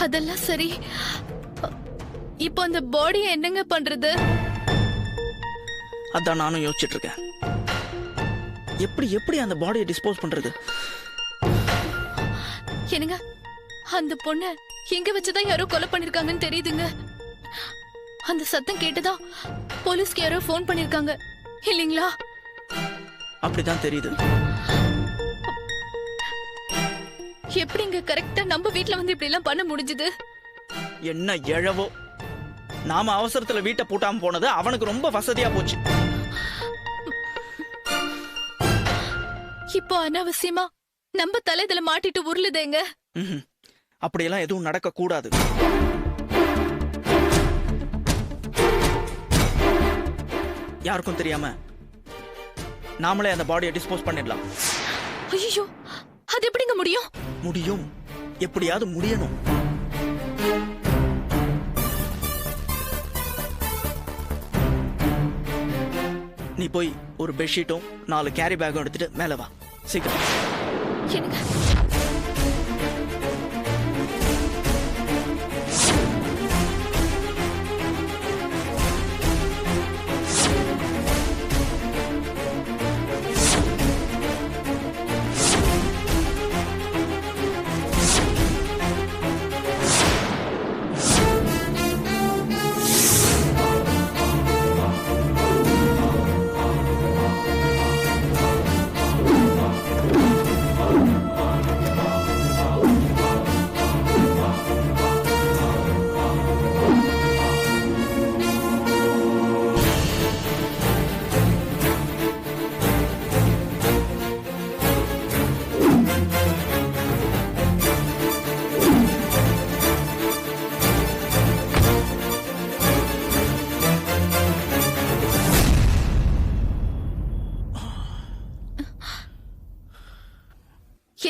அதெல்லாம் சரி. இப்போ அந்த பாடியை என்னங்க பண்றது? அதான் நானும் யோசிச்சுட்டு இருக்கேன். எப்படி எப்படி அந்த பாடியை டிஸ்போஸ் பண்றது? என்னங்க, அந்த பொண்ணு எங்க வச்சுதான் யாரோ கொலை பண்ணிருக்காங்கன்னு தெரியுதுங்க. அந்த சத்தம் கேட்டுதான் போலீஸ்க்கு யாரோ போன் பண்ணிருக்காங்க இல்லீங்களா? அப்படிதான் தெரியுது. எப்படிங்க கரெக்டா நம்ம வீட்ல வந்து இப்படி எல்லாம் பண்ண முடிஞ்சது? என்ன எழவோ, நாம அவசரத்துல வீட்டை பூட்டாம போனது அவனுக்கு ரொம்ப வசதியா போச்சு. இப்போ அனாவசியமா நம்ம தலை இதுல மாட்டிட்டு உருளுதேங்க. அப்படியெல்லாம் எதுவும் நடக்க கூடாது. யாருக்கும் தெரியாம நாமளே அந்த பாடியை டிஸ்போஸ் பண்ணிடலாம். ஐயோ, அது எப்படிங்க முடியும்? முடியும், எப்படியாவது முடியணும். நீ போய் ஒரு பெட்ஷீட்டும் 4 கேரி பேக்கும் எடுத்துட்டு மேல வா, சீக்கிரம். என்னங்க,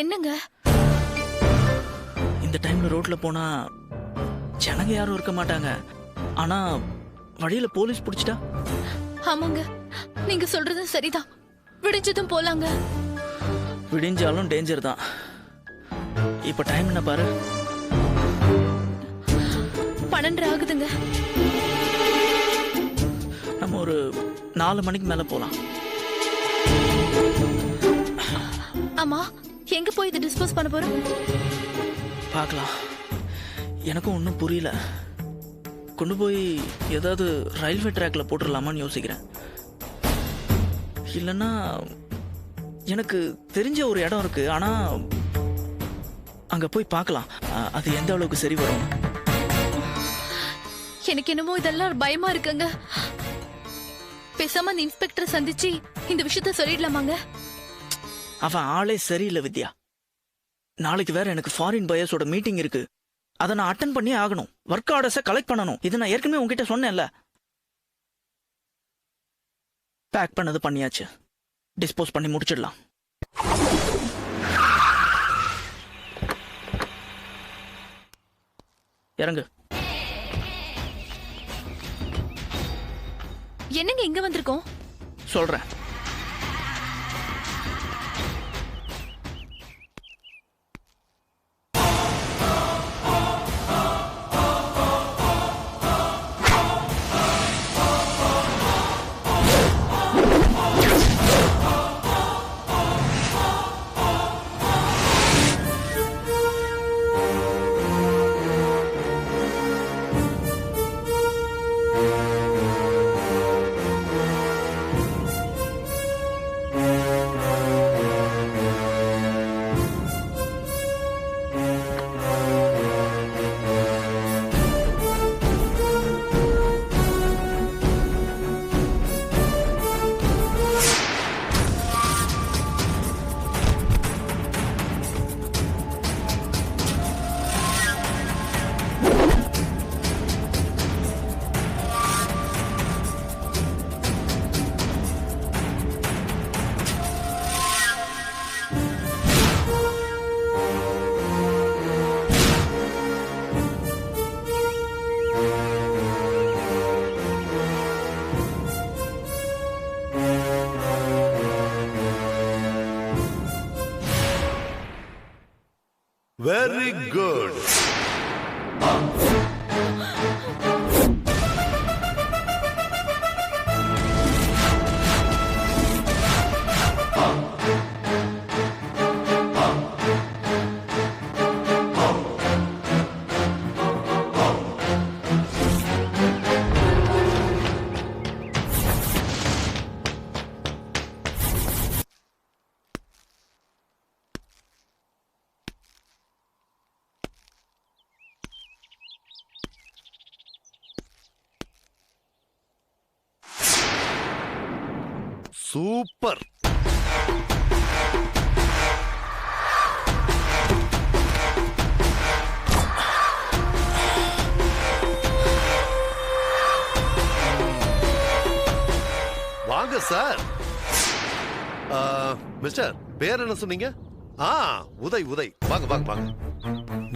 என்னங்க இந்த டைம்ல ரோட்ல போனா ஜனங்க யாரும் இருக்க மாட்டாங்க. ஆனா வழியில போலீஸ் பிடிச்சிட்டா? ஆமாங்க, நீங்க சொல்றது சரிதான். விடிஞ்சதும் போலாங்க. விடிஞ்சாலும் டேஞ்சர் தான். இப்ப டைம் என்ன பாரு, 12 ஆகுதுங்க. நம்ம ஒரு 4 மணிக்கு மேல போலாம். ஆமா, எங்க போய் இதை டிஸ்போஸ் பண்ண போறோம்? பார்க்கலாம். எனக்கும் ஒன்றும் புரியல. கொண்டு போய் ஏதாவது ரயில்வே ட்ராக்ல போட்டுடலாமான்னு யோசிக்கிறேன். இல்லைன்னா எனக்கு தெரிஞ்ச ஒரு இடம் இருக்கு, ஆனா அங்க போய் பார்க்கலாம் அது எந்த அளவுக்கு சரி வரும். எனக்கு என்னமோ இதெல்லாம் பயமா இருக்குங்க. பேசாம அந்த இன்ஸ்பெக்டரை சந்திச்சு இந்த விஷயத்த சொல்லிடலாமாங்க? அவன் ஆளே சரியில்லை வித்யா. நாளைக்கு வேற எனக்கு ஃபாரின் பயர்ஸோட மீட்டிங் இருக்கு. அதை நான் அட்டன் பண்ணி ஆகணும். ஒர்க் ஆர்டர்ஸை கலெக்ட் பண்ணணும். இது நான் ஏற்கனவே உங்ககிட்ட சொன்னேன்ல. பேக் பண்ணது பண்ணியாச்சு. டிஸ்போஸ் பண்ணி முடிச்சிடலாம். இறங்கு. என்னங்க இங்க வந்திருக்கோம்? சொல்றேன். சூப்பர். வாங்க சார். மிஸ்டர், பேர் என்ன சொன்னீங்க? உதய். உதய், வாங்க வாங்க வாங்க.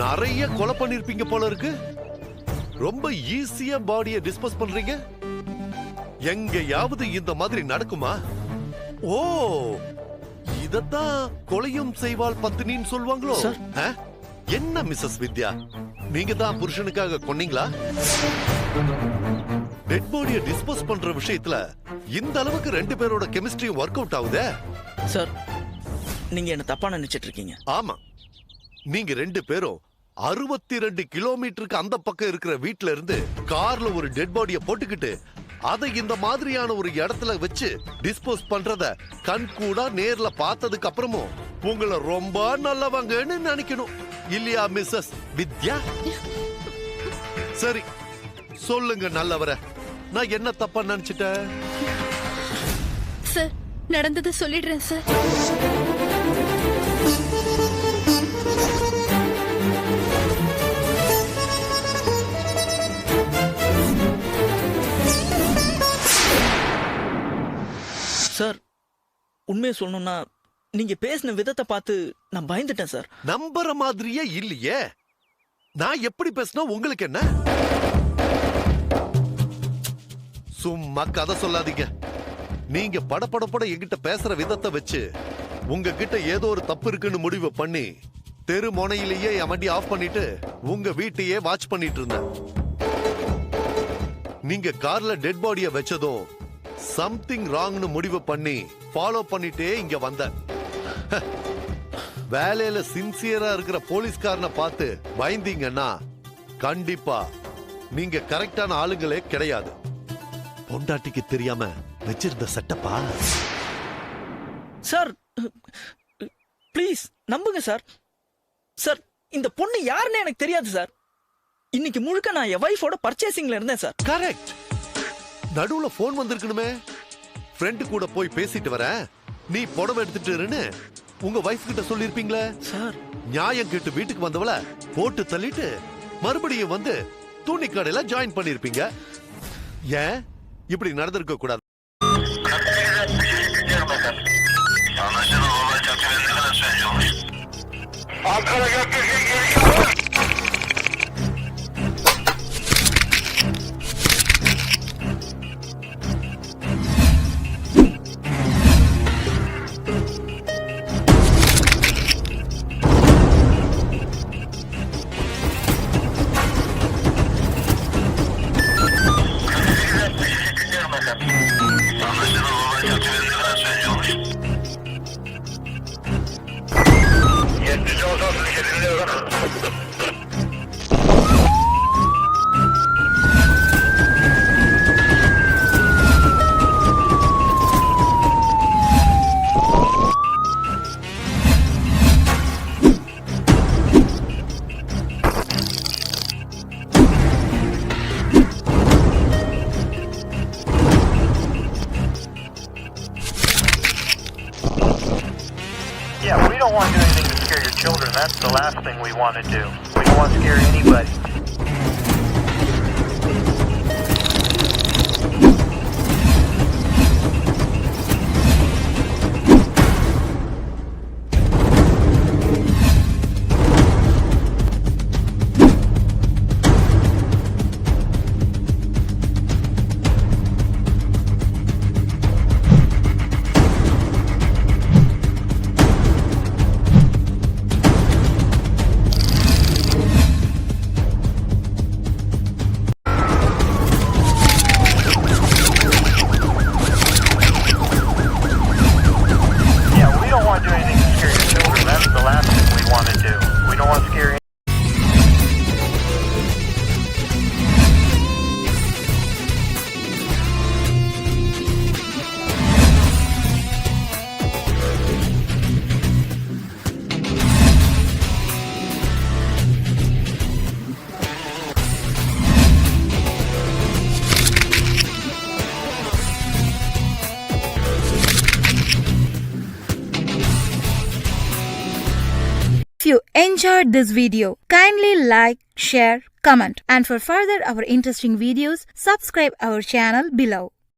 நிறைய கொலை பண்ணிருப்பீங்க போல இருக்கு. ரொம்ப ஈஸியா பாடியை டிஸ்போஸ் பண்றீங்க. எங்கயாவது இந்த மாதிரி நடக்குமா? ஓ, இதத்தான் கொலையும் செய்வாள் பத்தினின்னு சொல்வாங்களோ? என்ன மிஸ்ஸஸ் வித்யா, நீங்க தான் புருஷனுக்காக கொன்னீங்களா? டெட் பாடியை டிஸ்போஸ் பண்ற விஷயத்துல இந்த அளவுக்கு ரெண்டு பேரோட கெமிஸ்ட்ரியும் ஒர்க் அவுட் ஆகுதே. சார், நீங்க என்ன தப்பா நினைச்சிட்டு இருக்கீங்க. ஆமா, நீங்க ரெண்டு பேரும் 62 கிலோமீட்டருக்கு அந்த பக்கம் இருக்கிற வீட்ல இருந்து கார்ல ஒரு டெட் பாடியை போட்டுக்கிட்டு அதை இந்த மாதிரியான ஒரு இடத்துல வச்சு டிஸ்போஸ் பண்றத கண் கூட நேர்ல பார்த்ததுக்கு அப்புறமும் உங்களை ரொம்ப நல்லவங்கன்னு நினைக்கணும் இல்லையா மிஸ்ஸஸ் வித்யா? சரி, சொல்லுங்க நல்லவர, நான் என்ன தப்பா நினைச்சிட்டேன்? சார், நடந்தது சொல்லிடுறேன் சார். சார், உண்மையை சொல்லணும்னா நீங்க பேசின விதத்தை பார்த்து நான் பயந்துட்டேன் சார். நம்புற மாதிரியே இல்லையே. நான் எப்படி பேசினா உங்களுக்கு என்ன? சும்மா கதை சொல்லாதீங்க. நீங்க படபடப்பட என்கிட்ட பேசுற விதத்தை வச்சு உங்ககிட்ட ஏதோ ஒரு தப்பு இருக்குன்னு முடிவு பண்ணி தெரு முனையிலேயே என் வண்டி ஆஃப் பண்ணிட்டு உங்க வீட்டையே வாட்ச் பண்ணிட்டு இருந்தேன். நீங்க கார்ல டெட் பாடியை வச்சதும் சம்திங் ராங்னு முடிவு பண்ணி ஃபாலோ பண்ணிட்டே இங்க வந்தேன். வேலையில சின்சியரா இருக்கிற போலீஸ்காரனை பார்த்து பயந்தீங்கன்னா கண்டிப்பா நீங்க கரெக்டான ஆளுங்களே கிடையாது. பொண்டாட்டிக்கு தெரியாம வச்சிருந்த செட்டப்பா. சார், ப்ளீஸ் நம்புங்க சார். சார், இந்த பொண்ணு யாருன்னு எனக்கு தெரியாது சார். இன்னைக்கு முழுக்க நான் என் வைஃபோட பர்ச்சேசிங்ல இருந்தேன் சார். கரெக்ட். நடுவுல போன் வந்திருக்கணுமே. ஃப்ரெண்ட் கூட போய் பேசிட்டு வரேன், நீ புடவை எடுத்துட்டு இருன்னு உங்க வைஃப் கிட்ட சொல்லிருப்பீங்களே சார். நியாயம் கேட்டு வீட்டுக்கு வந்தவள போட்டு தள்ளிட்டு மறுபடியும் வந்து துணி கடையில ஜாயின் பண்ணிருப்பீங்க. ஏன் இப்படி நடந்திருக்க கூடாது? Yeah, we don't want to do anything to scare your children. That's the last thing we want to do. We don't want to scare anybody. you enjoyed this video, kindly like, share, comment, and for further our interesting videos, subscribe our channel below.